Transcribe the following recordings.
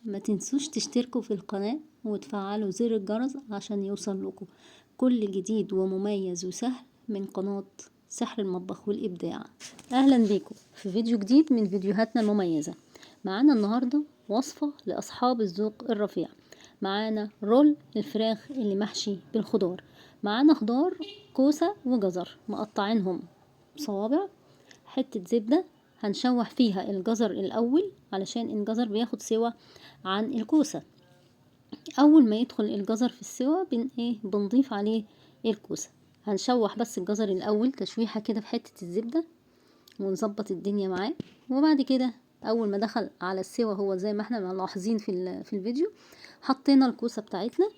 ما تنسوش تشتركوا في القناة وتفعلوا زر الجرس عشان يوصل لكم كل جديد ومميز وسهل من قناة سحر المطبخ والإبداع. أهلا بيكم في فيديو جديد من فيديوهاتنا المميزة. معانا النهاردة وصفة لأصحاب الذوق الرفيع. معانا رول الفراخ اللي محشي بالخضار. معانا خضار كوسة وجزر مقطعينهم صوابع، حتة زبدة هنشوح فيها الجزر الأول علشان الجزر بياخد سوا عن الكوسة. أول ما يدخل الجزر في السوا بنضيف عليه الكوسة. هنشوح بس الجزر الأول تشويحة كده في حتة الزبدة ونظبط الدنيا معاه، وبعد كده أول ما دخل على السوا هو زي ما احنا ملاحظين في الفيديو حطينا الكوسة بتاعتنا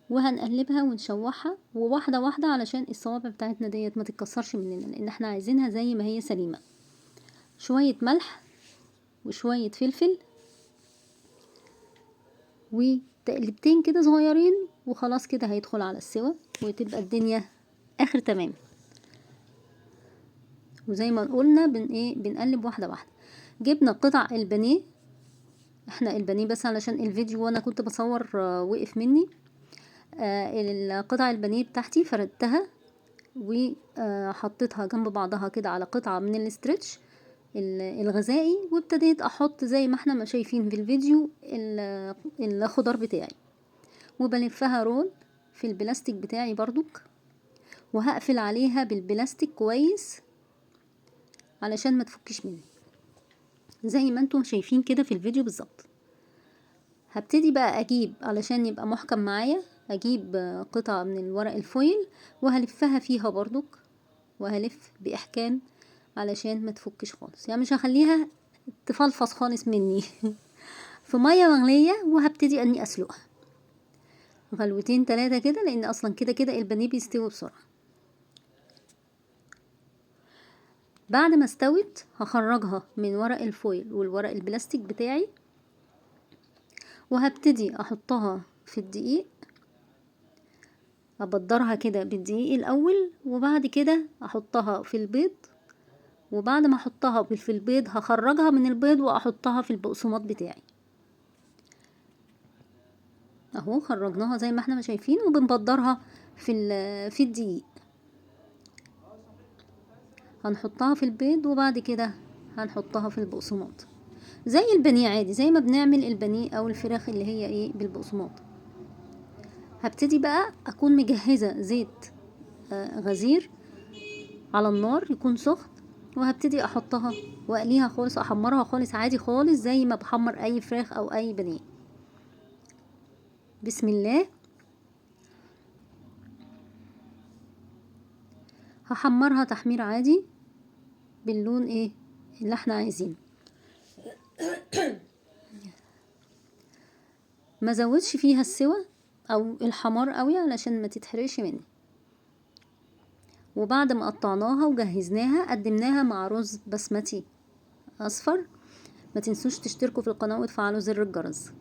وهنقلبها ونشوحها وواحدة واحدة علشان الصوابع بتاعتنا ديت ما تتكسرش مننا، لأن احنا عايزينها زي ما هي سليمة. شوية ملح وشوية فلفل وتقلبتين كده صغيرين وخلاص كده هيدخل على السوا وتبقى الدنيا اخر تمام. وزي ما قلنا بنقلب واحدة واحدة. جبنا قطع البانيه، احنا البانيه بس علشان الفيديو وانا كنت بصور وقف مني. القطع البانيه بتاعتي فردتها وحطيتها جنب بعضها كده على قطعة من الاسترتش الغذائي، وابتديت احط زي ما احنا ما شايفين في الفيديو الخضار بتاعي، وبلفها رول في البلاستيك بتاعي برضك، وهقفل عليها بالبلاستيك كويس علشان ما تفكش مني زي ما انتم شايفين كده في الفيديو بالظبط. هبتدي بقى اجيب علشان يبقى محكم معايا، اجيب قطعة من الورق الفويل وهلفها فيها برضك، وهلف باحكام علشان ما تفكش خالص، يعني مش هخليها تفلفص خالص مني في مية مغلية. وهبتدي اني اسلقها غلوتين 3 كده، لان اصلا كده كده البانيه بيستوي بسرعة. بعد ما استوت هخرجها من ورق الفويل والورق البلاستيك بتاعي، وهبتدي احطها في الدقيق، ابدرها كده بالدقيق الاول، وبعد كده احطها في البيض، وبعد ما احطها في البيض هخرجها من البيض واحطها في البقسماط بتاعي اهو. خرجناها زي ما احنا ما شايفين وبنبدرها في الدقيق. هنحطها في البيض وبعد كده هنحطها في البقسماط زي البانيه عادي، زي ما بنعمل البانيه او الفراخ اللي هي بالبقسماط. هبتدي بقى اكون مجهزة زيت غزير على النار يكون سخن، وهبتدي احطها واقليها خالص، احمرها خالص عادي خالص زي ما بحمر اي فراخ او اي بانيه. بسم الله. هحمرها تحمير عادي باللون اللي احنا عايزينه. ما زودش فيها السوا او الحمار قوي علشان ما تتحرقش مني. وبعد ما قطعناها وجهزناها قدمناها مع رز بسمتي اصفر. ما تنسوش تشتركوا في القناة وتفعلوا زر الجرس.